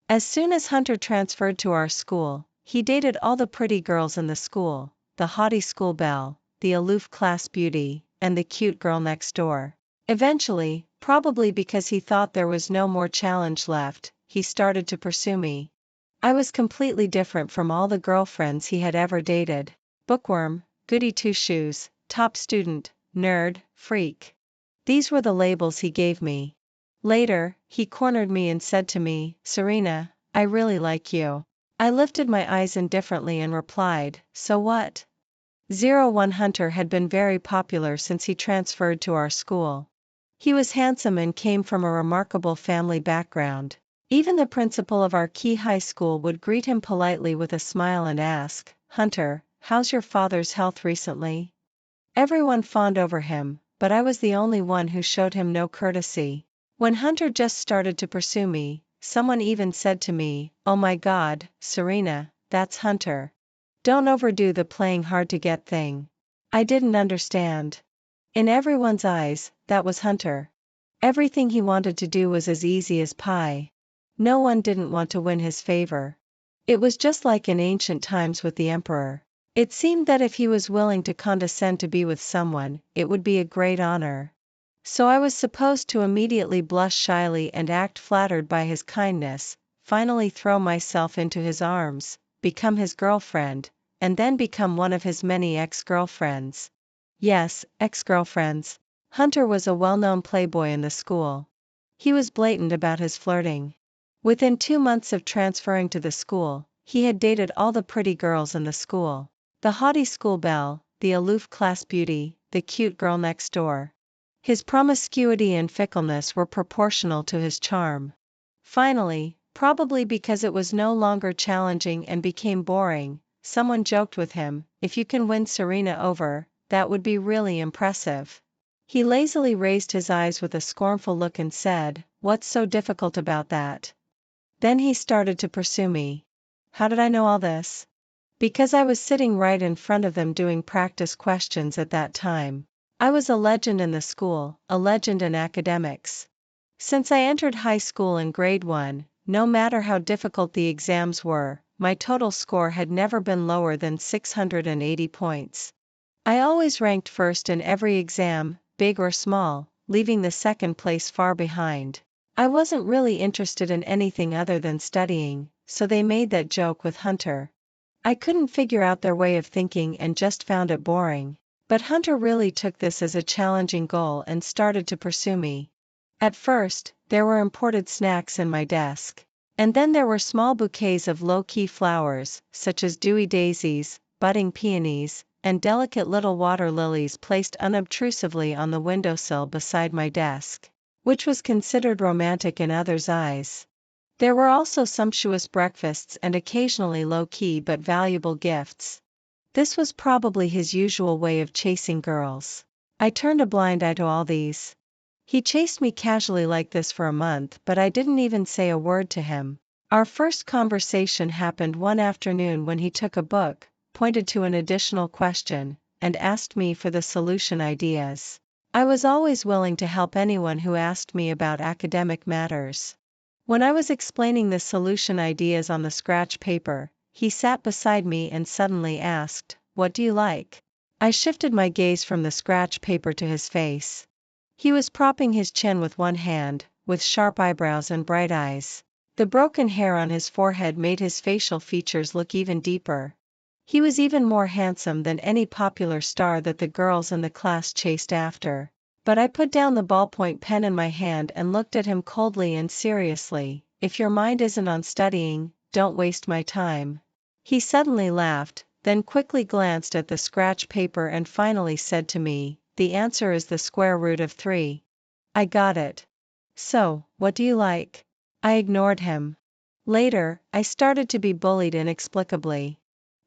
As soon as Hunter transferred to our school, he dated all the pretty girls in the school, the haughty school belle, the aloof class beauty, and the cute girl next door. Eventually, probably because he thought there was no more challenge left, he started to pursue me. I was completely different from all the girlfriends he had ever dated. Bookworm, goody two-shoes, top student, nerd, freak. These were the labels he gave me. Later, he cornered me and said to me, "Serena, I really like you." I lifted my eyes indifferently and replied, "So what?" 01 Hunter had been very popular since he transferred to our school. He was handsome and came from a remarkable family background. Even the principal of our key high school would greet him politely with a smile and ask, "Hunter, how's your father's health recently?" Everyone fawned over him, but I was the only one who showed him no courtesy. When Hunter just started to pursue me, someone even said to me, "Oh my God, Serena, that's Hunter. Don't overdo the playing hard to get thing." I didn't understand. In everyone's eyes, that was Hunter. Everything he wanted to do was as easy as pie. No one didn't want to win his favor. It was just like in ancient times with the emperor. It seemed that if he was willing to condescend to be with someone, it would be a great honor. So I was supposed to immediately blush shyly and act flattered by his kindness, finally throw myself into his arms, become his girlfriend, and then become one of his many ex-girlfriends. Yes, ex-girlfriends. Hunter was a well-known playboy in the school. He was blatant about his flirting. Within 2 months of transferring to the school, he had dated all the pretty girls in the school. The haughty school belle, the aloof class beauty, the cute girl next door. His promiscuity and fickleness were proportional to his charm. Finally, probably because it was no longer challenging and became boring, someone joked with him, "If you can win Serena over, that would be really impressive." He lazily raised his eyes with a scornful look and said, "What's so difficult about that?" Then he started to pursue me. How did I know all this? Because I was sitting right in front of them doing practice questions at that time. I was a legend in the school, a legend in academics. Since I entered high school in grade 1, no matter how difficult the exams were, my total score had never been lower than 680 points. I always ranked first in every exam, big or small, leaving the second place far behind. I wasn't really interested in anything other than studying, so they made that joke with Hunter. I couldn't figure out their way of thinking and just found it boring. But Hunter really took this as a challenging goal and started to pursue me. At first, there were imported snacks in my desk. And then there were small bouquets of low-key flowers, such as dewy daisies, budding peonies, and delicate little water lilies placed unobtrusively on the windowsill beside my desk, which was considered romantic in others' eyes. There were also sumptuous breakfasts and occasionally low-key but valuable gifts. This was probably his usual way of chasing girls. I turned a blind eye to all these. He chased me casually like this for a month, but I didn't even say a word to him. Our first conversation happened one afternoon when he took a book, pointed to an additional question, and asked me for the solution ideas. I was always willing to help anyone who asked me about academic matters. When I was explaining the solution ideas on the scratch paper, he sat beside me and suddenly asked, "What do you like?" I shifted my gaze from the scratch paper to his face. He was propping his chin with one hand, with sharp eyebrows and bright eyes. The broken hair on his forehead made his facial features look even deeper. He was even more handsome than any popular star that the girls in the class chased after. But I put down the ballpoint pen in my hand and looked at him coldly and seriously. "If your mind isn't on studying, don't waste my time." He suddenly laughed, then quickly glanced at the scratch paper and finally said to me, "The answer is the square root of 3. I got it. So, what do you like? I ignored him. Later, I started to be bullied inexplicably.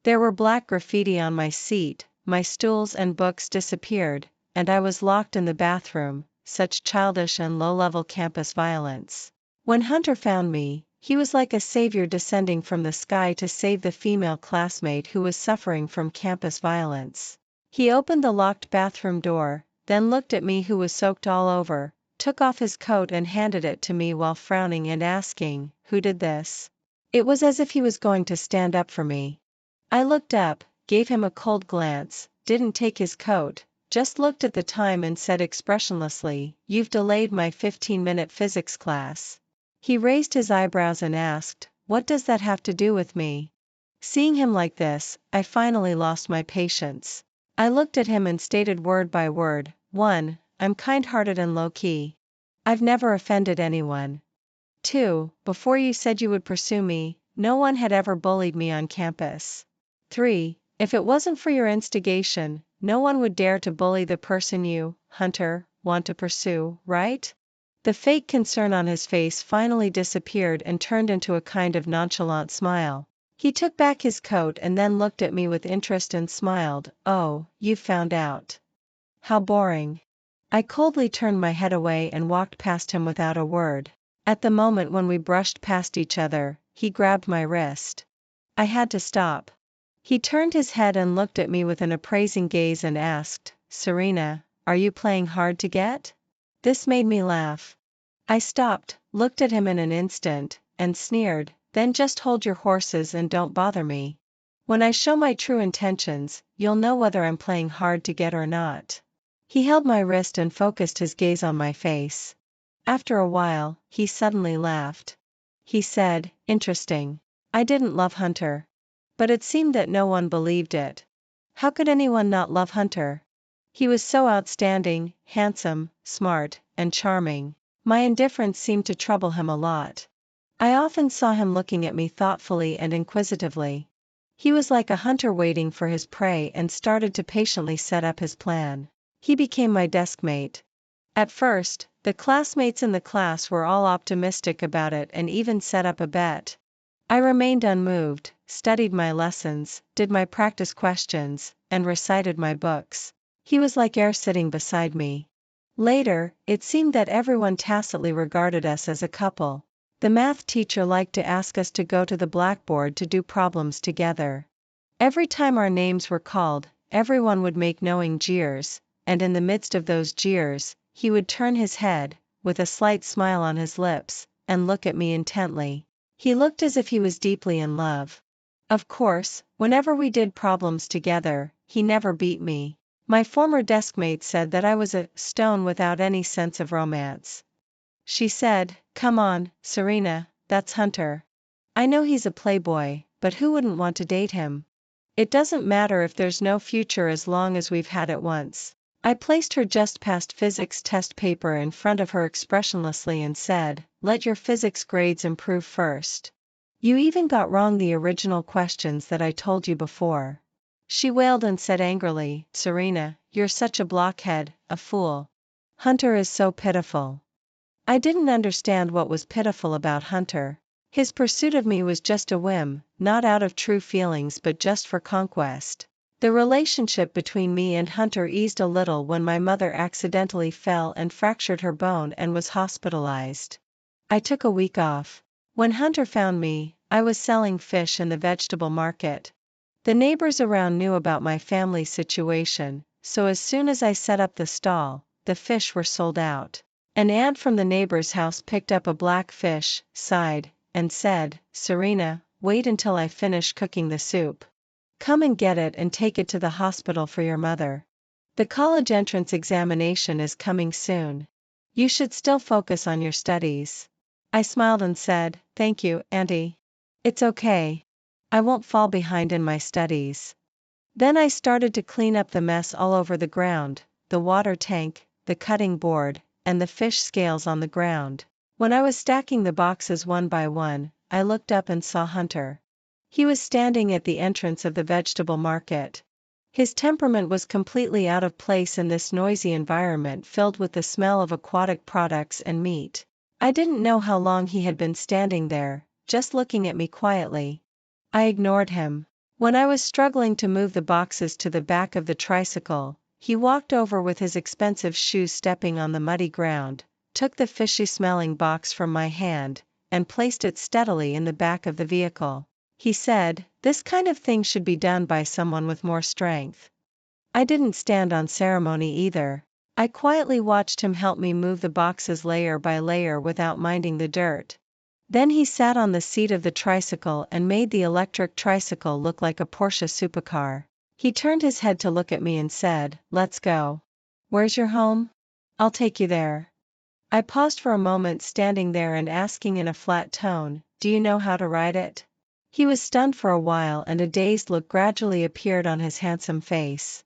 There were black graffiti on my seat, my stools and books disappeared, and I was locked in the bathroom. Such childish and low-level campus violence. When Hunter found me, he was like a savior descending from the sky to save the female classmate who was suffering from campus violence. He opened the locked bathroom door, then looked at me who was soaked all over, took off his coat and handed it to me while frowning and asking, "Who did this?" It was as if he was going to stand up for me. I looked up, gave him a cold glance, didn't take his coat, just looked at the time and said expressionlessly, "You've delayed my 15-minute physics class." He raised his eyebrows and asked, "What does that have to do with me?" Seeing him like this, I finally lost my patience. I looked at him and stated word by word, 1. I'm kind-hearted and low-key. I've never offended anyone. 2. Before you said you would pursue me, no one had ever bullied me on campus. 3. If it wasn't for your instigation, no one would dare to bully the person you, Hunter, want to pursue, right? The fake concern on his face finally disappeared and turned into a kind of nonchalant smile. He took back his coat and then looked at me with interest and smiled, "Oh, you've found out. How boring." I coldly turned my head away and walked past him without a word. At the moment when we brushed past each other, he grabbed my wrist. I had to stop. He turned his head and looked at me with an appraising gaze and asked, "Serena, are you playing hard to get?" This made me laugh. I stopped, looked at him in an instant, and sneered, "Then just hold your horses and don't bother me. When I show my true intentions, you'll know whether I'm playing hard to get or not." He held my wrist and focused his gaze on my face. After a while, he suddenly laughed. He said, "Interesting. I didn't love Hunter." But it seemed that no one believed it. How could anyone not love Hunter? He was so outstanding, handsome, smart, and charming. My indifference seemed to trouble him a lot. I often saw him looking at me thoughtfully and inquisitively. He was like a hunter waiting for his prey and started to patiently set up his plan. He became my desk mate. At first, the classmates in the class were all optimistic about it and even set up a bet. I remained unmoved, studied my lessons, did my practice questions, and recited my books. He was like air sitting beside me. Later, it seemed that everyone tacitly regarded us as a couple. The math teacher liked to ask us to go to the blackboard to do problems together. Every time our names were called, everyone would make knowing jeers, and in the midst of those jeers, he would turn his head, with a slight smile on his lips, and look at me intently. He looked as if he was deeply in love. Of course, whenever we did problems together, he never beat me. My former deskmate said that I was a stone without any sense of romance. She said, "Come on, Serena, that's Hunter. I know he's a playboy, but who wouldn't want to date him? It doesn't matter if there's no future as long as we've had it once." I placed her just past physics test paper in front of her expressionlessly and said, "Let your physics grades improve first. You even got wrong the original questions that I told you before." She wailed and said angrily, "Serena, you're such a blockhead, a fool. Hunter is so pitiful." I didn't understand what was pitiful about Hunter. His pursuit of me was just a whim, not out of true feelings but just for conquest. The relationship between me and Hunter eased a little when my mother accidentally fell and fractured her bone and was hospitalized. I took a week off. When Hunter found me, I was selling fish in the vegetable market. The neighbors around knew about my family situation, so as soon as I set up the stall, the fish were sold out. An aunt from the neighbor's house picked up a black fish, sighed, and said, "Serena, wait until I finish cooking the soup. Come and get it and take it to the hospital for your mother. The college entrance examination is coming soon. You should still focus on your studies." I smiled and said, "Thank you, Auntie. It's okay. I won't fall behind in my studies." Then I started to clean up the mess all over the ground, the water tank, the cutting board, and the fish scales on the ground. When I was stacking the boxes one by one, I looked up and saw Hunter. He was standing at the entrance of the vegetable market. His temperament was completely out of place in this noisy environment filled with the smell of aquatic products and meat. I didn't know how long he had been standing there, just looking at me quietly. I ignored him. When I was struggling to move the boxes to the back of the tricycle, he walked over with his expensive shoes stepping on the muddy ground, took the fishy-smelling box from my hand, and placed it steadily in the back of the vehicle. He said, "This kind of thing should be done by someone with more strength." I didn't stand on ceremony either. I quietly watched him help me move the boxes layer by layer without minding the dirt. Then he sat on the seat of the tricycle and made the electric tricycle look like a Porsche supercar. He turned his head to look at me and said, "Let's go." "Where's your home?" "I'll take you there." I paused for a moment, standing there and asking in a flat tone, "Do you know how to ride it?" He was stunned for a while and a dazed look gradually appeared on his handsome face.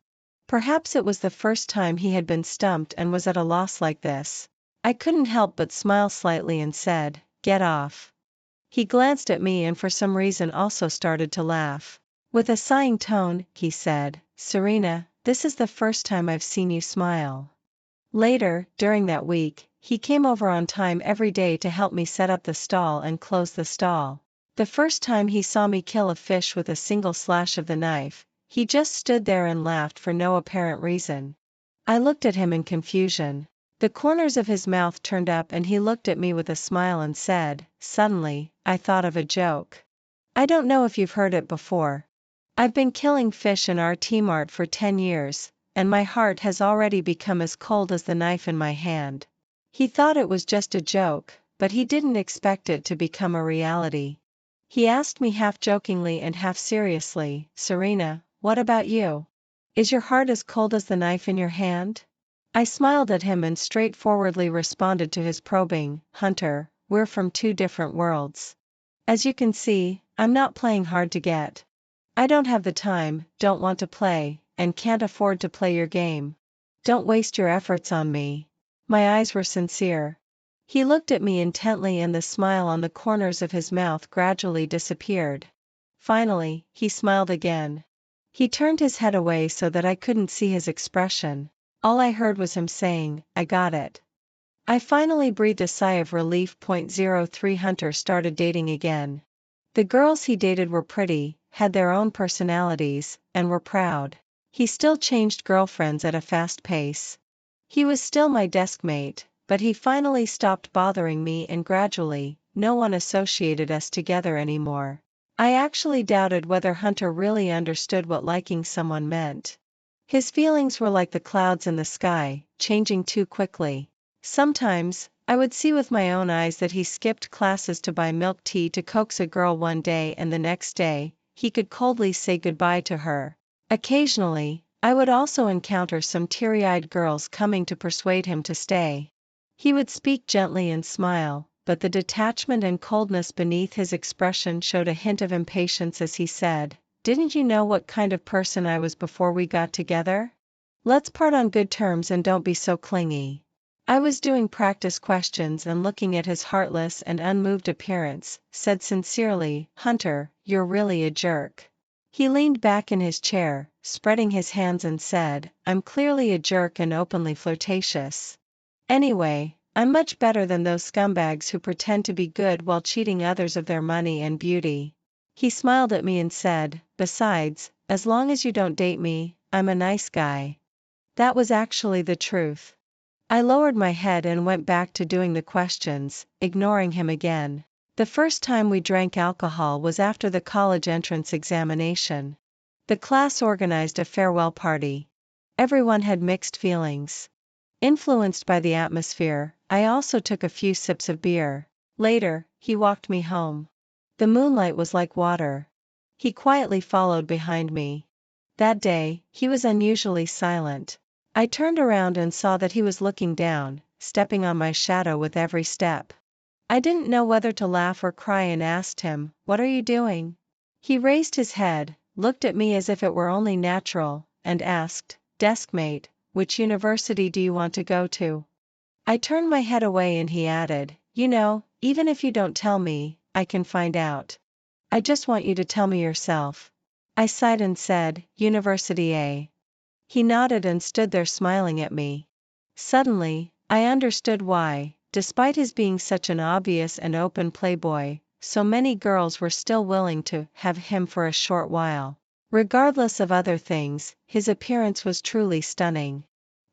Perhaps it was the first time he had been stumped and was at a loss like this. I couldn't help but smile slightly and said, "Get off." He glanced at me and for some reason also started to laugh. With a sighing tone, he said, "Serena, this is the first time I've seen you smile." Later, during that week, he came over on time every day to help me set up the stall and close the stall. The first time he saw me kill a fish with a single slash of the knife, he just stood there and laughed for no apparent reason. I looked at him in confusion. The corners of his mouth turned up and he looked at me with a smile and said, "Suddenly, I thought of a joke. I don't know if you've heard it before. I've been killing fish in our T-Mart for 10 years, and my heart has already become as cold as the knife in my hand." He thought it was just a joke, but he didn't expect it to become a reality. He asked me half jokingly and half seriously, "Serena, what about you? Is your heart as cold as the knife in your hand?" I smiled at him and straightforwardly responded to his probing, "Hunter, we're from two different worlds. As you can see, I'm not playing hard to get. I don't have the time, don't want to play, and can't afford to play your game. Don't waste your efforts on me." My eyes were sincere. He looked at me intently and the smile on the corners of his mouth gradually disappeared. Finally, he smiled again. He turned his head away so that I couldn't see his expression. All I heard was him saying, "I got it." I finally breathed a sigh of relief. 03 Hunter started dating again. The girls he dated were pretty, had their own personalities, and were proud. He still changed girlfriends at a fast pace. He was still my desk mate, but he finally stopped bothering me and gradually, no one associated us together anymore. I actually doubted whether Hunter really understood what liking someone meant. His feelings were like the clouds in the sky, changing too quickly. Sometimes, I would see with my own eyes that he skipped classes to buy milk tea to coax a girl one day and the next day, he could coldly say goodbye to her. Occasionally, I would also encounter some teary-eyed girls coming to persuade him to stay. He would speak gently and smile, but the detachment and coldness beneath his expression showed a hint of impatience as he said, "Didn't you know what kind of person I was before we got together? Let's part on good terms and don't be so clingy." I was doing practice questions and looking at his heartless and unmoved appearance, said sincerely, "Hunter, you're really a jerk." He leaned back in his chair, spreading his hands and said, "I'm clearly a jerk and openly flirtatious. Anyway, I'm much better than those scumbags who pretend to be good while cheating others of their money and beauty." He smiled at me and said, "Besides, as long as you don't date me, I'm a nice guy." That was actually the truth. I lowered my head and went back to doing the questions, ignoring him again. The first time we drank alcohol was after the college entrance examination. The class organized a farewell party. Everyone had mixed feelings. Influenced by the atmosphere, I also took a few sips of beer. Later, he walked me home. The moonlight was like water. He quietly followed behind me. That day, he was unusually silent. I turned around and saw that he was looking down, stepping on my shadow with every step. I didn't know whether to laugh or cry and asked him, "What are you doing?" He raised his head, looked at me as if it were only natural, and asked, "Deskmate, which university do you want to go to?" I turned my head away and he added, "You know, even if you don't tell me, I can find out. I just want you to tell me yourself." I sighed and said, "University A." He nodded and stood there smiling at me. Suddenly, I understood why, despite his being such an obvious and open playboy, so many girls were still willing to have him for a short while. Regardless of other things, his appearance was truly stunning.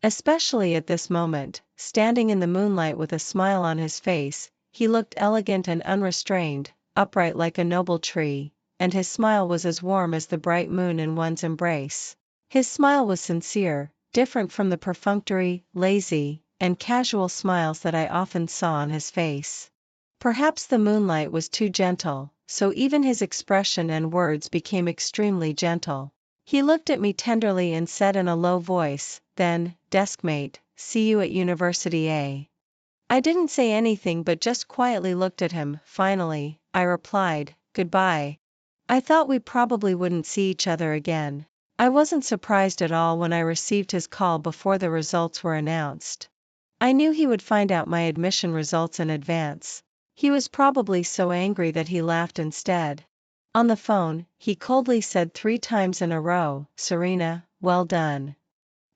Especially at this moment, standing in the moonlight with a smile on his face, he looked elegant and unrestrained, upright like a noble tree, and his smile was as warm as the bright moon in one's embrace. His smile was sincere, different from the perfunctory, lazy, and casual smiles that I often saw on his face. Perhaps the moonlight was too gentle, so even his expression and words became extremely gentle. He looked at me tenderly and said in a low voice, then, "Deskmate, see you at University A." I didn't say anything but just quietly looked at him. Finally, I replied, "Goodbye." I thought we probably wouldn't see each other again. I wasn't surprised at all when I received his call before the results were announced. I knew he would find out my admission results in advance. He was probably so angry that he laughed instead. On the phone, he coldly said 3 times in a row, "Serena, well done."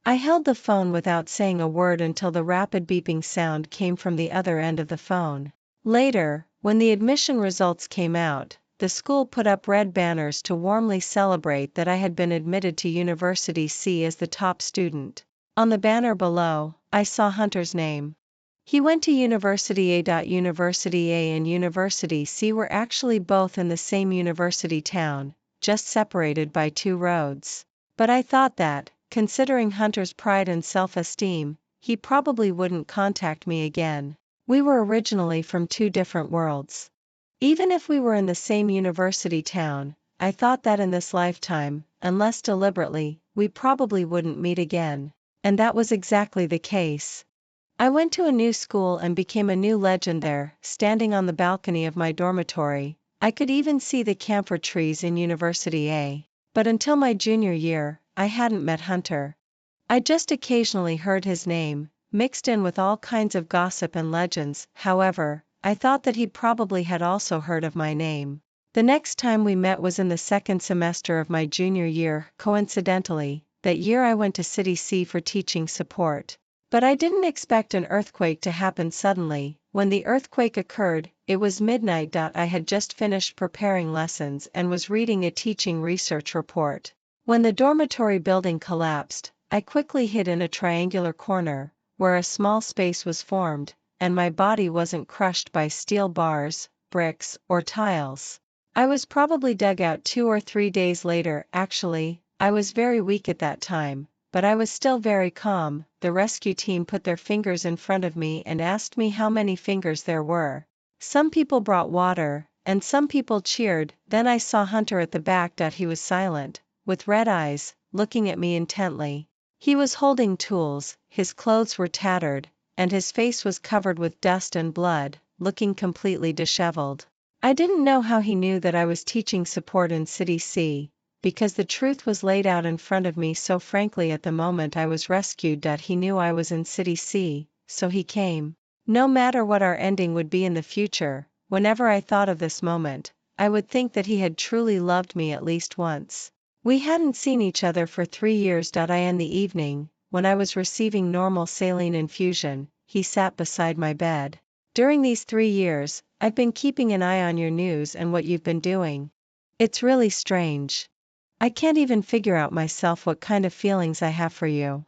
I held the phone without saying a word until the rapid beeping sound came from the other end of the phone. Later, when the admission results came out, the school put up red banners to warmly celebrate that I had been admitted to University C as the top student. On the banner below, I saw Hunter's name. He went to University A. University A and University C were actually both in the same university town, just separated by 2 roads. But I thought that, considering Hunter's pride and self-esteem, he probably wouldn't contact me again. We were originally from 2 different worlds. Even if we were in the same university town, I thought that in this lifetime, unless deliberately, we probably wouldn't meet again. And that was exactly the case. I went to a new school and became a new legend there. Standing on the balcony of my dormitory, I could even see the camphor trees in University A. But until my junior year, I hadn't met Hunter. I just occasionally heard his name, mixed in with all kinds of gossip and legends. However, I thought that he probably had also heard of my name. The next time we met was in the 2nd semester of my junior year. Coincidentally, that year I went to City C for teaching support. But I didn't expect an earthquake to happen suddenly. When the earthquake occurred, it was midnight. I had just finished preparing lessons and was reading a teaching research report. When the dormitory building collapsed, I quickly hid in a triangular corner, where a small space was formed, and my body wasn't crushed by steel bars, bricks, or tiles. I was probably dug out 2 or 3 days later. Actually, I was very weak at that time, but I was still very calm. The rescue team put their fingers in front of me and asked me how many fingers there were. Some people brought water, and some people cheered. Then I saw Hunter at the back. He was silent, with red eyes, looking at me intently. He was holding tools, his clothes were tattered, and his face was covered with dust and blood, looking completely disheveled. I didn't know how he knew that I was teaching support in City C, because the truth was laid out in front of me so frankly at the moment I was rescued. He knew I was in City C, so he came. No matter what our ending would be in the future, whenever I thought of this moment, I would think that he had truly loved me at least once. We hadn't seen each other for 3 years. In the evening, when I was receiving normal saline infusion, he sat beside my bed. "During these 3 years, I've been keeping an eye on your news and what you've been doing. It's really strange. I can't even figure out myself what kind of feelings I have for you."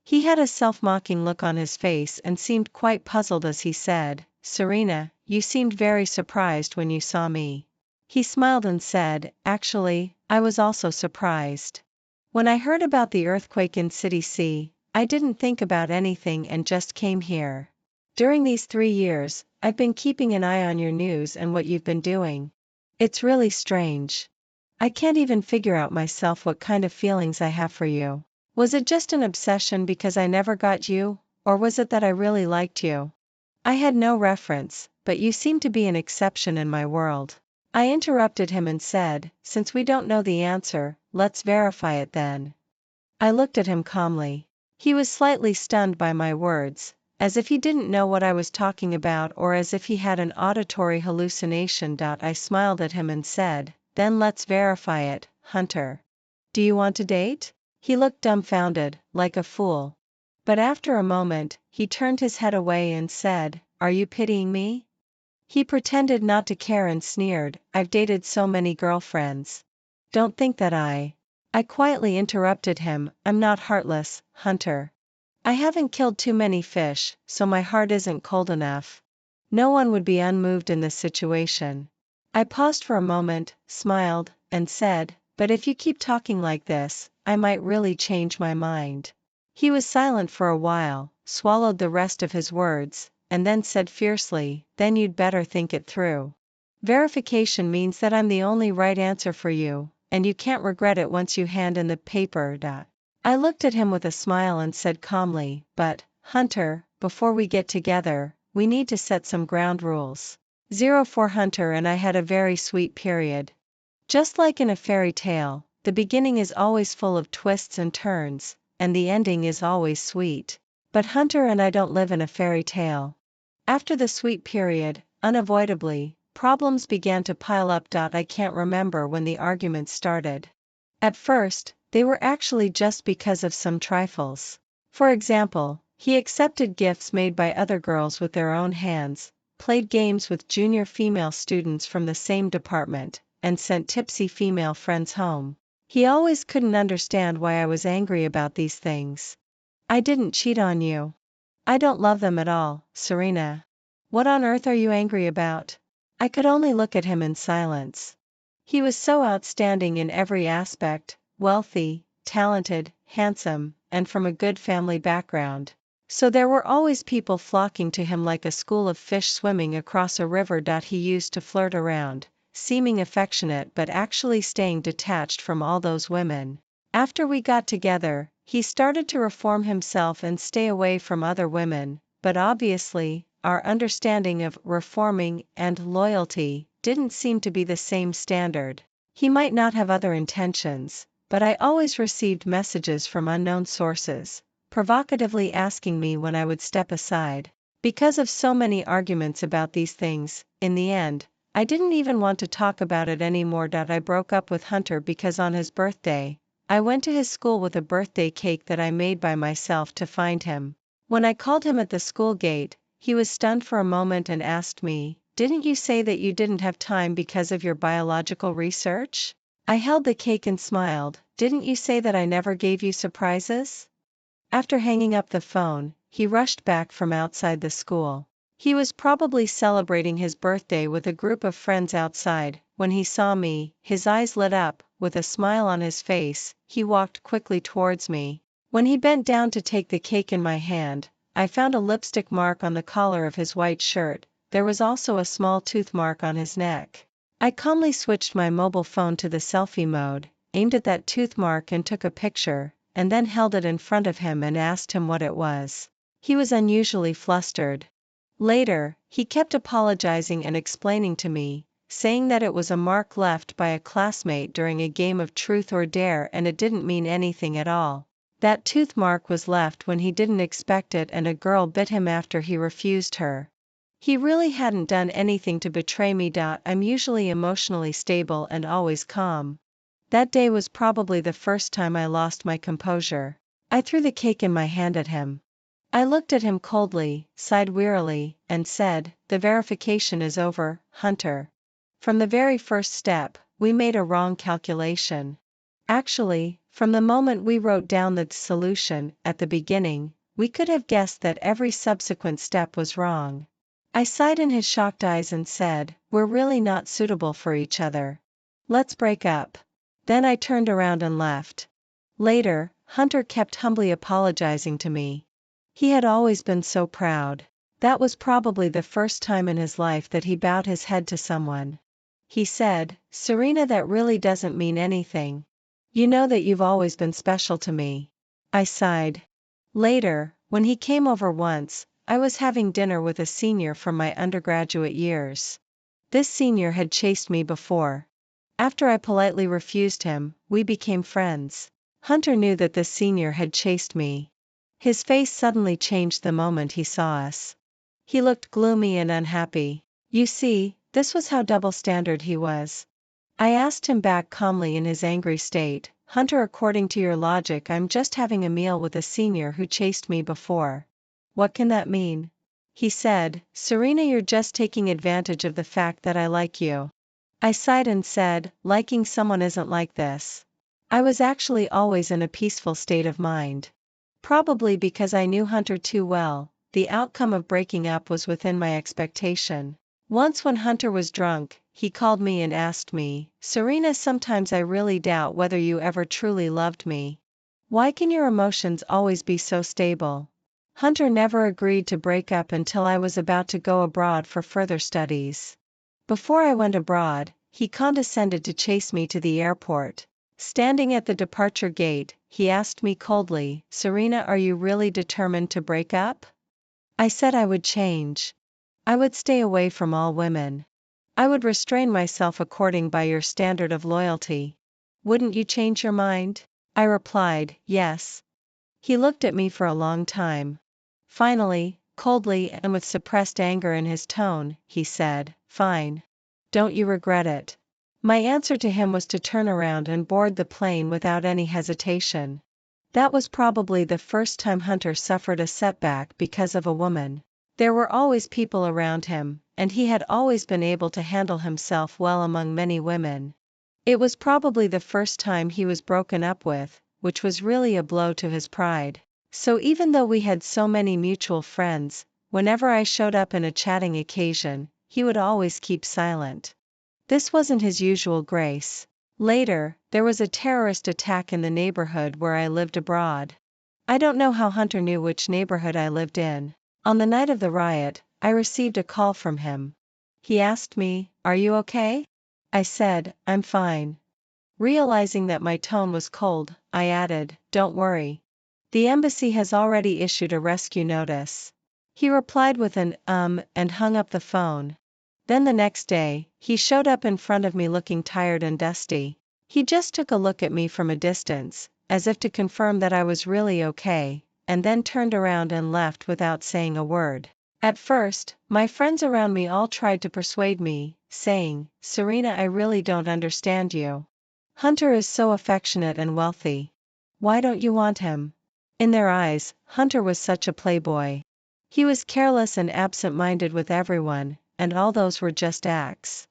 He had a self-mocking look on his face and seemed quite puzzled as he said, "Serena, you seemed very surprised when you saw me." He smiled and said, "Actually, I was also surprised. When I heard about the earthquake in City C, I didn't think about anything and just came here. During these 3 years, I've been keeping an eye on your news and what you've been doing. It's really strange. I can't even figure out myself what kind of feelings I have for you. Was it just an obsession because I never got you, or was it that I really liked you? I had no reference, but you seem to be an exception in my world." I interrupted him and said, "Since we don't know the answer, let's verify it then." I looked at him calmly. He was slightly stunned by my words, as if he didn't know what I was talking about or as if he had an auditory hallucination. I smiled at him and said, "Then let's verify it, Hunter. Do you want to date?" He looked dumbfounded, like a fool. But after a moment, he turned his head away and said, "Are you pitying me?" He pretended not to care and sneered, "I've dated so many girlfriends. Don't think that I quietly interrupted him, "I'm not heartless, Hunter. I haven't killed too many fish, so my heart isn't cold enough. No one would be unmoved in this situation." I paused for a moment, smiled, and said, but if you keep talking like this, I might really change my mind. He was silent for a while, swallowed the rest of his words, and then said fiercely, then you'd better think it through. Verification means that I'm the only right answer for you, and you can't regret it once you hand in the paper. I looked at him with a smile and said calmly, but, Hunter, before we get together, we need to set some ground rules. 04 Hunter and I had a very sweet period. Just like in a fairy tale, the beginning is always full of twists and turns, and the ending is always sweet. But Hunter and I don't live in a fairy tale. After the sweet period, unavoidably, problems began to pile up. I can't remember when the arguments started. At first, they were actually just because of some trifles. For example, he accepted gifts made by other girls with their own hands, played games with junior female students from the same department, and sent tipsy female friends home. He always couldn't understand why I was angry about these things. I didn't cheat on you. I don't love them at all, Serena. What on earth are you angry about? I could only look at him in silence. He was so outstanding in every aspect, wealthy, talented, handsome, and from a good family background. So there were always people flocking to him like a school of fish swimming across a river. He used to flirt around, seeming affectionate but actually staying detached from all those women. After we got together, he started to reform himself and stay away from other women, but obviously, our understanding of reforming and loyalty didn't seem to be the same standard. He might not have other intentions, but I always received messages from unknown sources, provocatively asking me when I would step aside. Because of so many arguments about these things, in the end, I didn't even want to talk about it anymore. I broke up with Hunter because on his birthday, I went to his school with a birthday cake that I made by myself to find him. When I called him at the school gate, he was stunned for a moment and asked me, "Didn't you say that you didn't have time because of your biological research?" I held the cake and smiled. "Didn't you say that I never gave you surprises?" After hanging up the phone, he rushed back from outside the school. He was probably celebrating his birthday with a group of friends outside. When he saw me, his eyes lit up, with a smile on his face, he walked quickly towards me. When he bent down to take the cake in my hand, I found a lipstick mark on the collar of his white shirt. There was also a small tooth mark on his neck. I calmly switched my mobile phone to the selfie mode, aimed at that tooth mark and took a picture, and then held it in front of him and asked him what it was. He was unusually flustered. Later, he kept apologizing and explaining to me, saying that it was a mark left by a classmate during a game of truth or dare and it didn't mean anything at all. That tooth mark was left when he didn't expect it and a girl bit him after he refused her. He really hadn't done anything to betray me. I'm usually emotionally stable and always calm. That day was probably the first time I lost my composure. I threw the cake in my hand at him. I looked at him coldly, sighed wearily, and said, "The verification is over, Hunter. From the very first step, we made a wrong calculation. Actually, from the moment we wrote down the solution, at the beginning, we could have guessed that every subsequent step was wrong." I sighed in his shocked eyes and said, "We're really not suitable for each other. Let's break up." Then I turned around and left. Later, Hunter kept humbly apologizing to me. He had always been so proud. That was probably the first time in his life that he bowed his head to someone. He said, "Serena, that really doesn't mean anything. You know that you've always been special to me." I sighed. Later, when he came over once, I was having dinner with a senior from my undergraduate years. This senior had chased me before. After I politely refused him, we became friends. Hunter knew that this senior had chased me. His face suddenly changed the moment he saw us. He looked gloomy and unhappy. You see, this was how double-standard he was. I asked him back calmly in his angry state, "Hunter, according to your logic, I'm just having a meal with a senior who chased me before. What can that mean?" He said, "Serena, you're just taking advantage of the fact that I like you." I sighed and said, "Liking someone isn't like this." I was actually always in a peaceful state of mind. Probably because I knew Hunter too well, the outcome of breaking up was within my expectation. Once when Hunter was drunk, he called me and asked me, "Serena, sometimes I really doubt whether you ever truly loved me. Why can your emotions always be so stable?" Hunter never agreed to break up until I was about to go abroad for further studies. Before I went abroad, he condescended to chase me to the airport. Standing at the departure gate, he asked me coldly, "Serena, are you really determined to break up?" I said I would change. I would stay away from all women. I would restrain myself according by your standard of loyalty. Wouldn't you change your mind? I replied, yes. He looked at me for a long time. Finally, coldly and with suppressed anger in his tone, he said, "Fine. Don't you regret it?" My answer to him was to turn around and board the plane without any hesitation. That was probably the first time Hunter suffered a setback because of a woman. There were always people around him, and he had always been able to handle himself well among many women. It was probably the first time he was broken up with, which was really a blow to his pride. So even though we had so many mutual friends, whenever I showed up in a chatting occasion, he would always keep silent. This wasn't his usual grace. Later, there was a terrorist attack in the neighborhood where I lived abroad. I don't know how Hunter knew which neighborhood I lived in. On the night of the riot, I received a call from him. He asked me, "Are you okay?" I said, "I'm fine." Realizing that my tone was cold, I added, "Don't worry. The embassy has already issued a rescue notice." He replied with an and hung up the phone. Then the next day, he showed up in front of me looking tired and dusty. He just took a look at me from a distance, as if to confirm that I was really okay, and then turned around and left without saying a word. At first, my friends around me all tried to persuade me, saying, "Serena, I really don't understand you. Hunter is so affectionate and wealthy. Why don't you want him?" In their eyes, Hunter was such a playboy. He was careless and absent-minded with everyone, and all those were just acts.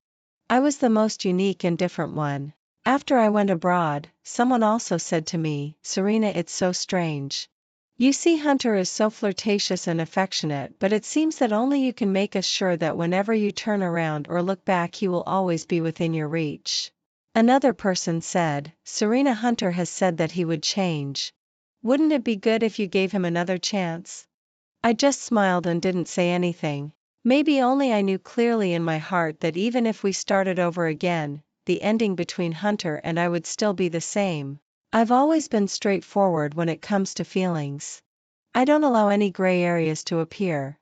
I was the most unique and different one. After I went abroad, someone also said to me, "Serena, it's so strange. You see, Hunter is so flirtatious and affectionate, but it seems that only you can make us sure that whenever you turn around or look back he will always be within your reach." Another person said, "Serena, Hunter has said that he would change. Wouldn't it be good if you gave him another chance?" I just smiled and didn't say anything. Maybe only I knew clearly in my heart that even if we started over again, the ending between Hunter and I would still be the same. I've always been straightforward when it comes to feelings. I don't allow any gray areas to appear.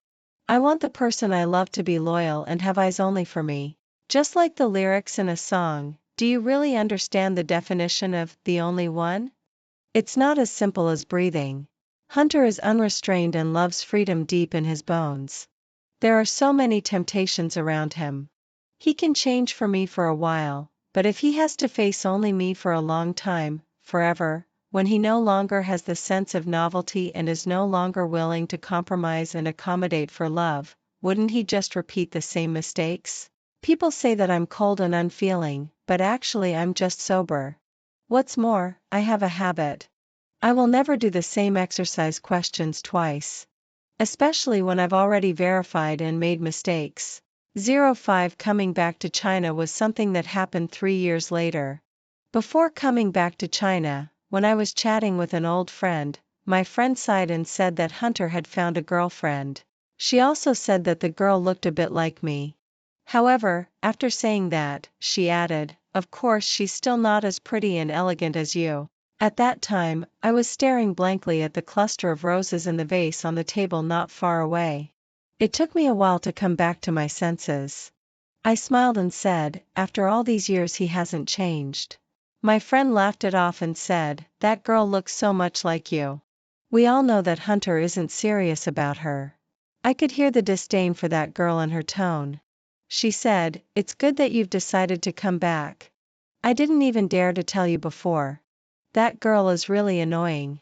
I want the person I love to be loyal and have eyes only for me. Just like the lyrics in a song, do you really understand the definition of the only one? It's not as simple as breathing. Hunter is unrestrained and loves freedom deep in his bones. There are so many temptations around him. He can change for me for a while, but if he has to face only me for a long time, forever, when he no longer has the sense of novelty and is no longer willing to compromise and accommodate for love, wouldn't he just repeat the same mistakes? People say that I'm cold and unfeeling, but actually I'm just sober. What's more, I have a habit. I will never do the same exercise questions twice. Especially when I've already verified and made mistakes. 05 Coming back to China was something that happened 3 years later. Before coming back to China, when I was chatting with an old friend, my friend sighed and said that Hunter had found a girlfriend. She also said that the girl looked a bit like me. However, after saying that, she added, "Of course she's still not as pretty and elegant as you." At that time, I was staring blankly at the cluster of roses in the vase on the table not far away. It took me a while to come back to my senses. I smiled and said, "After all these years he hasn't changed." My friend laughed it off and said, "That girl looks so much like you. We all know that Hunter isn't serious about her." I could hear the disdain for that girl in her tone. She said, "It's good that you've decided to come back. I didn't even dare to tell you before. That girl is really annoying.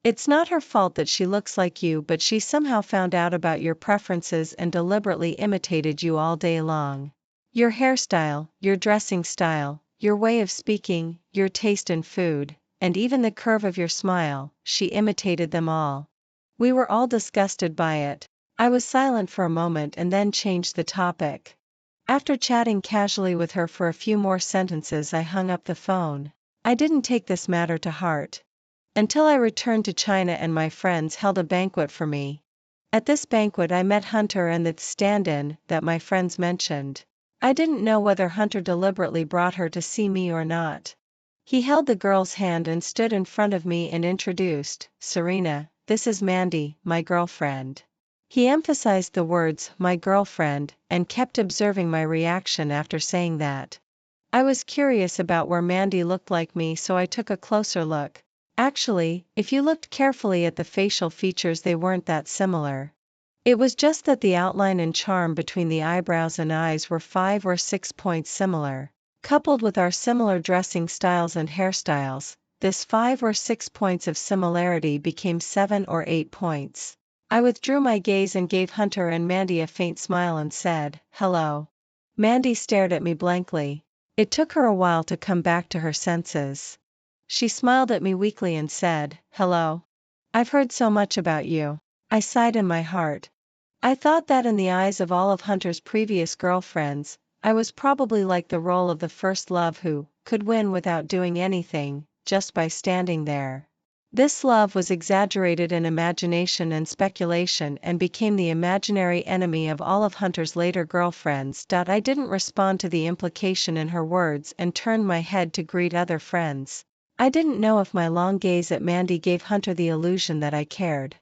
It's not her fault that she looks like you, but she somehow found out about your preferences and deliberately imitated you all day long. Your hairstyle, your dressing style, your way of speaking, your taste in food, and even the curve of your smile, she imitated them all. We were all disgusted by it." I was silent for a moment and then changed the topic. After chatting casually with her for a few more sentences, I hung up the phone. I didn't take this matter to heart until I returned to China and my friends held a banquet for me. At this banquet I met Hunter and the stand-in that my friends mentioned. I didn't know whether Hunter deliberately brought her to see me or not. He held the girl's hand and stood in front of me and introduced, "Serena, this is Mandy, my girlfriend." He emphasized the words, "my girlfriend," and kept observing my reaction after saying that. I was curious about where Mandy looked like me, so I took a closer look. Actually, if you looked carefully at the facial features, they weren't that similar. It was just that the outline and charm between the eyebrows and eyes were 5 or 6 points similar. Coupled with our similar dressing styles and hairstyles, this 5 or 6 points of similarity became 7 or 8 points. I withdrew my gaze and gave Hunter and Mandy a faint smile and said, "Hello." Mandy stared at me blankly. It took her a while to come back to her senses. She smiled at me weakly and said, "Hello. I've heard so much about you." I sighed in my heart. I thought that in the eyes of all of Hunter's previous girlfriends, I was probably like the role of the first love who could win without doing anything, just by standing there. This love was exaggerated in imagination and speculation and became the imaginary enemy of all of Hunter's later girlfriends. I didn't respond to the implication in her words and turned my head to greet other friends. I didn't know if my long gaze at Mandy gave Hunter the illusion that I cared.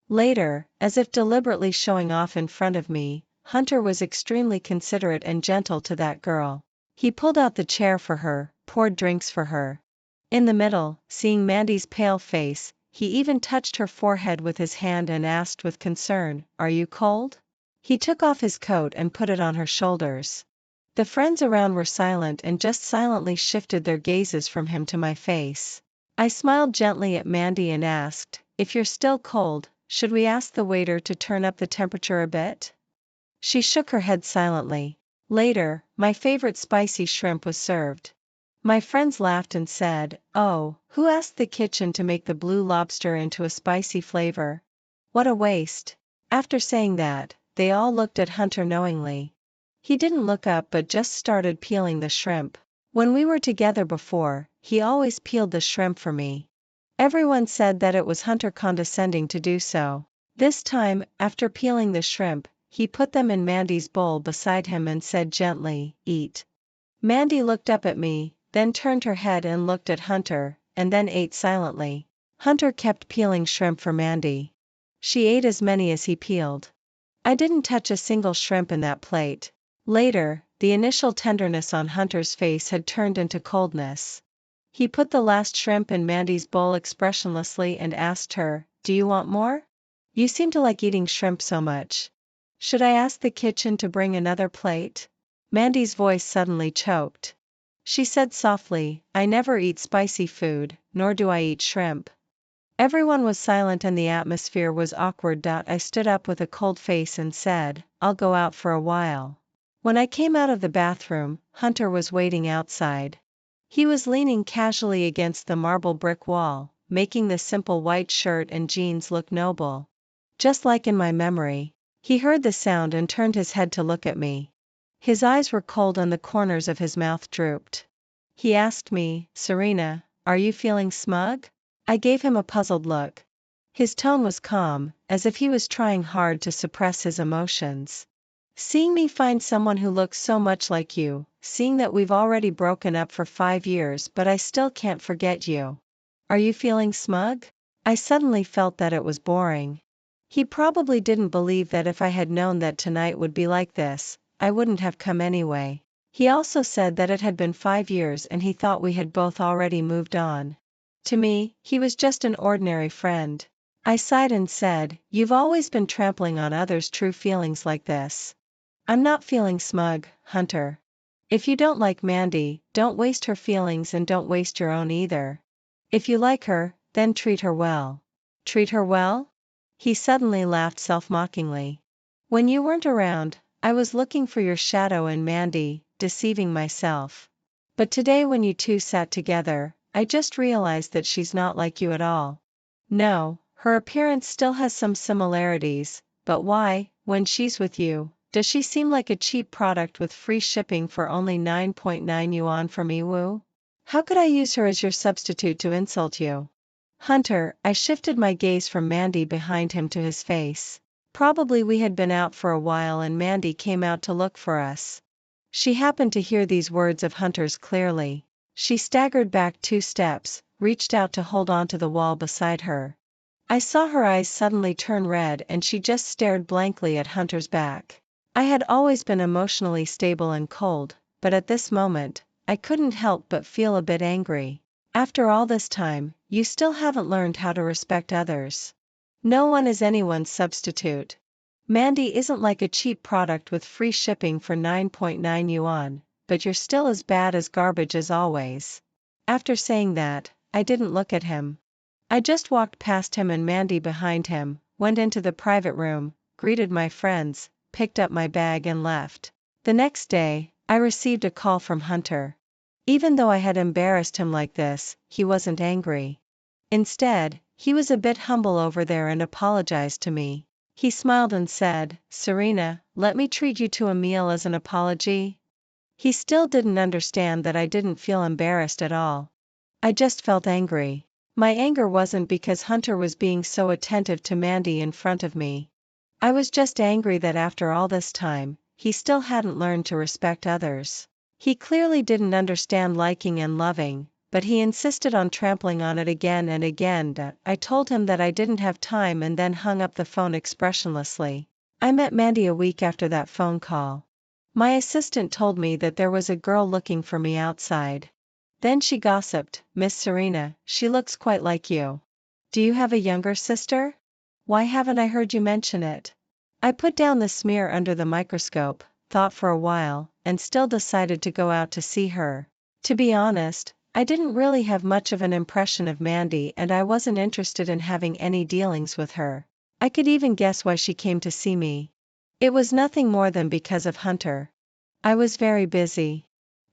Later, as if deliberately showing off in front of me, Hunter was extremely considerate and gentle to that girl. He pulled out the chair for her, poured drinks for her. In the middle, seeing Mandy's pale face, he even touched her forehead with his hand and asked with concern, "Are you cold?" He took off his coat and put it on her shoulders. The friends around were silent and just silently shifted their gazes from him to my face. I smiled gently at Mandy and asked, "If you're still cold, should we ask the waiter to turn up the temperature a bit?" She shook her head silently. Later, my favorite spicy shrimp was served. My friends laughed and said, "Oh, who asked the kitchen to make the blue lobster into a spicy flavor? What a waste." After saying that, they all looked at Hunter knowingly. He didn't look up but just started peeling the shrimp. When we were together before, he always peeled the shrimp for me. Everyone said that it was Hunter condescending to do so. This time, after peeling the shrimp, he put them in Mandy's bowl beside him and said gently, "Eat." Mandy looked up at me, then turned her head and looked at Hunter, and then ate silently. Hunter kept peeling shrimp for Mandy. She ate as many as he peeled. I didn't touch a single shrimp in that plate. Later, the initial tenderness on Hunter's face had turned into coldness. He put the last shrimp in Mandy's bowl expressionlessly and asked her, "Do you want more? You seem to like eating shrimp so much. Should I ask the kitchen to bring another plate?" Mandy's voice suddenly choked. She said softly, "I never eat spicy food, nor do I eat shrimp." Everyone was silent and the atmosphere was awkward. I stood up with a cold face and said, "I'll go out for a while." When I came out of the bathroom, Hunter was waiting outside. He was leaning casually against the marble brick wall, making the simple white shirt and jeans look noble. Just like in my memory. He heard the sound and turned his head to look at me. His eyes were cold and the corners of his mouth drooped. He asked me, "Serena, are you feeling smug?" I gave him a puzzled look. His tone was calm, as if he was trying hard to suppress his emotions. "Seeing me find someone who looks so much like you, seeing that we've already broken up for 5 years but I still can't forget you. Are you feeling smug?" I suddenly felt that it was boring. He probably didn't believe that if I had known that tonight would be like this, I wouldn't have come anyway. He also said that it had been 5 years and he thought we had both already moved on. To me, he was just an ordinary friend. I sighed and said, "You've always been trampling on others' true feelings like this." "I'm not feeling smug, Hunter. If you don't like Mandy, don't waste her feelings and don't waste your own either. If you like her, then treat her well." "Treat her well?" He suddenly laughed self-mockingly. "When you weren't around, I was looking for your shadow in Mandy, deceiving myself. But today when you two sat together, I just realized that she's not like you at all. No, her appearance still has some similarities, but why, when she's with you, Does she seem like a cheap product with free shipping for only 9.9 yuan from Iwu? How could I use her as your substitute to insult you? Hunter, I shifted my gaze from Mandy behind him to his face. Probably we had been out for a while and Mandy came out to look for us. She happened to hear these words of Hunter's clearly. She staggered back 2 steps, reached out to hold onto the wall beside her. I saw her eyes suddenly turn red and she just stared blankly at Hunter's back. I had always been emotionally stable and cold, but at this moment, I couldn't help but feel a bit angry. After all this time, you still haven't learned how to respect others. No one is anyone's substitute. Mandy isn't like a cheap product with free shipping for 9.9 yuan, but you're still as bad as garbage as always. After saying that, I didn't look at him. I just walked past him and Mandy behind him, went into the private room, greeted my friends, picked up my bag and left. The next day, I received a call from Hunter. Even though I had embarrassed him like this, he wasn't angry. Instead, he was a bit humble over there and apologized to me. He smiled and said, "Serena, let me treat you to a meal as an apology." He still didn't understand that I didn't feel embarrassed at all. I just felt angry. My anger wasn't because Hunter was being so attentive to Mandy in front of me. I was just angry that after all this time, he still hadn't learned to respect others. He clearly didn't understand liking and loving, but he insisted on trampling on it again and again. I told him that I didn't have time and then hung up the phone expressionlessly. I met Mandy a week after that phone call. My assistant told me that there was a girl looking for me outside. Then she gossiped, "Miss Serena, she looks quite like you. Do you have a younger sister? Why haven't I heard you mention it?" I put down the smear under the microscope, thought for a while, and still decided to go out to see her. To be honest, I didn't really have much of an impression of Mandy and I wasn't interested in having any dealings with her. I could even guess why she came to see me. It was nothing more than because of Hunter. I was very busy.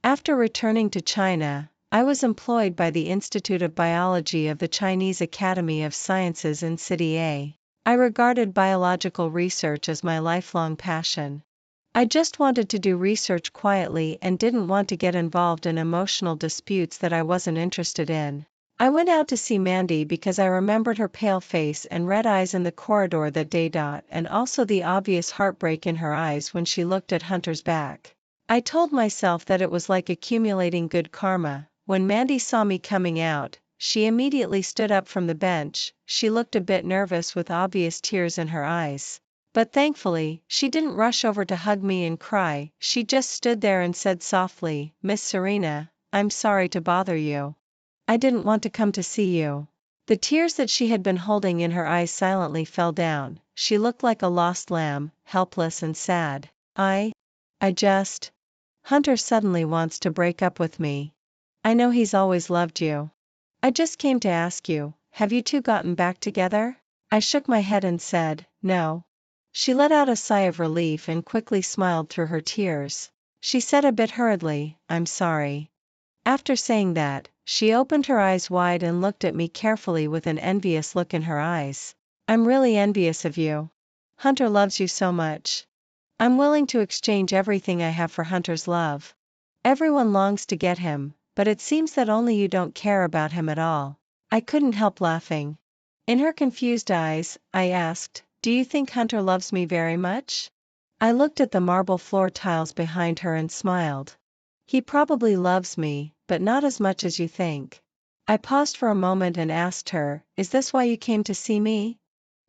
After returning to China, I was employed by the Institute of Biology of the Chinese Academy of Sciences in City A. I regarded biological research as my lifelong passion. I just wanted to do research quietly and didn't want to get involved in emotional disputes that I wasn't interested in. I went out to see Mandy because I remembered her pale face and red eyes in the corridor that day. And also the obvious heartbreak in her eyes when she looked at Hunter's back. I told myself that it was like accumulating good karma. When Mandy saw me coming out, she immediately stood up from the bench. She looked a bit nervous with obvious tears in her eyes. But thankfully, she didn't rush over to hug me and cry. She just stood there and said softly, "Miss Serena, I'm sorry to bother you. I didn't want to come to see you." The tears that she had been holding in her eyes silently fell down. She looked like a lost lamb, helpless and sad. I just. Hunter suddenly wants to break up with me. I know he's always loved you. I just came to ask you, have you two gotten back together? I shook my head and said, "No." She let out a sigh of relief and quickly smiled through her tears. She said a bit hurriedly, "I'm sorry." After saying that, she opened her eyes wide and looked at me carefully with an envious look in her eyes. "I'm really envious of you. Hunter loves you so much. I'm willing to exchange everything I have for Hunter's love. Everyone longs to get him, but it seems that only you don't care about him at all." I couldn't help laughing. In her confused eyes, I asked, "Do you think Hunter loves me very much?" I looked at the marble floor tiles behind her and smiled. "He probably loves me, but not as much as you think." I paused for a moment and asked her, "Is this why you came to see me?"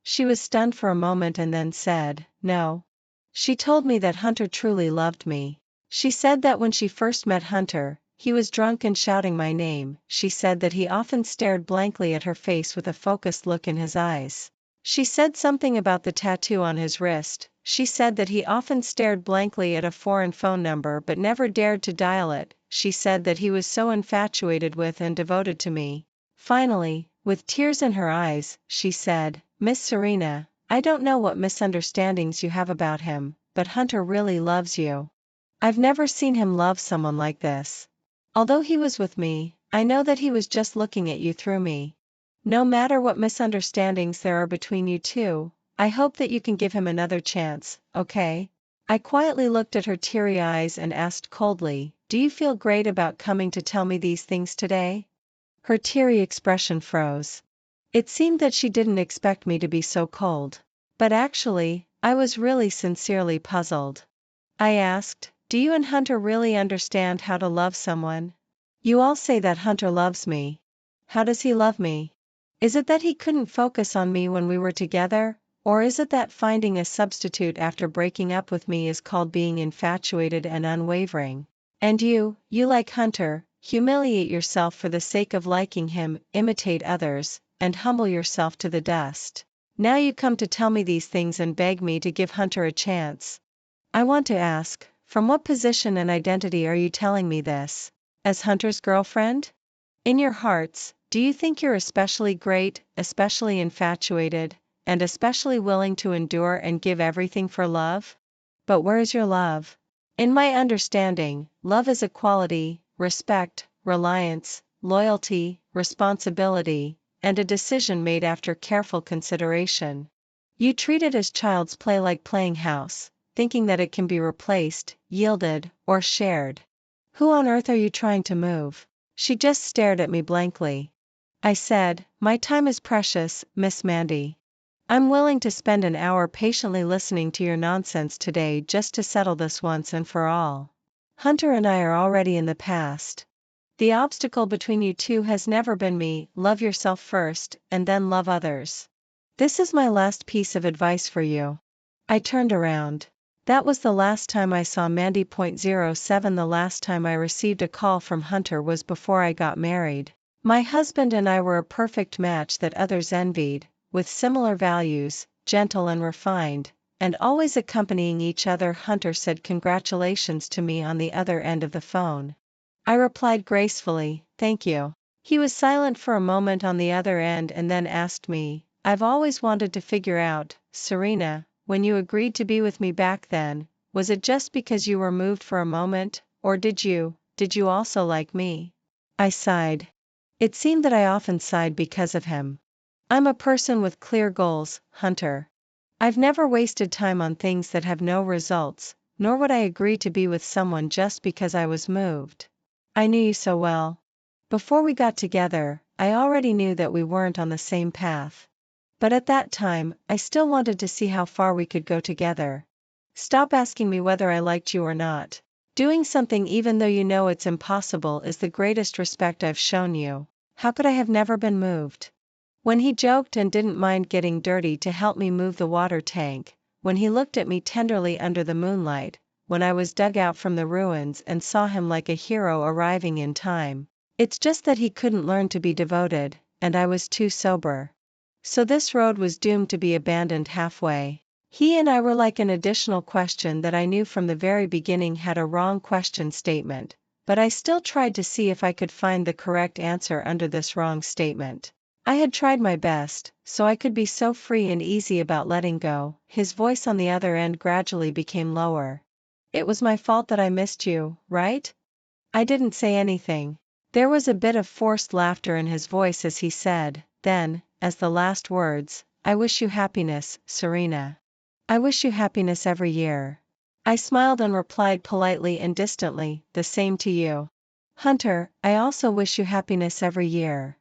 She was stunned for a moment and then said, "No." She told me that Hunter truly loved me. She said that when she first met Hunter, he was drunk and shouting my name. She said that he often stared blankly at her face with a focused look in his eyes. She said something about the tattoo on his wrist. She said that he often stared blankly at a foreign phone number but never dared to dial it. She said that he was so infatuated with and devoted to me. Finally, with tears in her eyes, she said, "Miss Serena, I don't know what misunderstandings you have about him, but Hunter really loves you. I've never seen him love someone like this. Although he was with me, I know that he was just looking at you through me. No matter what misunderstandings there are between you two, I hope that you can give him another chance, okay?" I quietly looked at her teary eyes and asked coldly, "Do you feel great about coming to tell me these things today?" Her teary expression froze. It seemed that she didn't expect me to be so cold. But actually, I was really sincerely puzzled. I asked, "Do you and Hunter really understand how to love someone? You all say that Hunter loves me. How does he love me? Is it that he couldn't focus on me when we were together, or is it that finding a substitute after breaking up with me is called being infatuated and unwavering? And you like Hunter, humiliate yourself for the sake of liking him, imitate others, and humble yourself to the dust. Now you come to tell me these things and beg me to give Hunter a chance. I want to ask, from what position and identity are you telling me this? As Hunter's girlfriend? In your hearts, do you think you're especially great, especially infatuated, and especially willing to endure and give everything for love? But where is your love? In my understanding, love is equality, respect, reliance, loyalty, responsibility, and a decision made after careful consideration. You treat it as child's play, like playing house, thinking that it can be replaced, yielded, or shared. Who on earth are you trying to move? She just stared at me blankly. I said, "My time is precious, Miss Mandy. I'm willing to spend an hour patiently listening to your nonsense today just to settle this once and for all. Hunter and I are already in the past. The obstacle between you two has never been me. Love yourself first, and then love others. This is my last piece of advice for you." I turned around. That was the last time I saw Mandy.07. The last time I received a call from Hunter was before I got married. My husband and I were a perfect match that others envied, with similar values, gentle and refined, and always accompanying each other. Hunter said congratulations to me on the other end of the phone. I replied gracefully, "Thank you." He was silent for a moment on the other end and then asked me, "I've always wanted to figure out, Serena, when you agreed to be with me back then, was it just because you were moved for a moment, or did you also like me?" I sighed. It seemed that I often sighed because of him. I'm a person with clear goals, Hunter. I've never wasted time on things that have no results, nor would I agree to be with someone just because I was moved. I knew you so well. Before we got together, I already knew that we weren't on the same path. But at that time, I still wanted to see how far we could go together. Stop asking me whether I liked you or not. Doing something even though you know it's impossible is the greatest respect I've shown you. How could I have never been moved? When he joked and didn't mind getting dirty to help me move the water tank, when he looked at me tenderly under the moonlight, when I was dug out from the ruins and saw him like a hero arriving in time. It's just that he couldn't learn to be devoted, and I was too sober. So this road was doomed to be abandoned halfway. He and I were like an additional question that I knew from the very beginning had a wrong question statement, but I still tried to see if I could find the correct answer under this wrong statement. I had tried my best, so I could be so free and easy about letting go. His voice on the other end gradually became lower. "It was my fault that I missed you, right?" I didn't say anything. There was a bit of forced laughter in his voice as he said, then, as the last words, "I wish you happiness, Serena. I wish you happiness every year." I smiled and replied politely and distantly, "The same to you. Hunter, I also wish you happiness every year."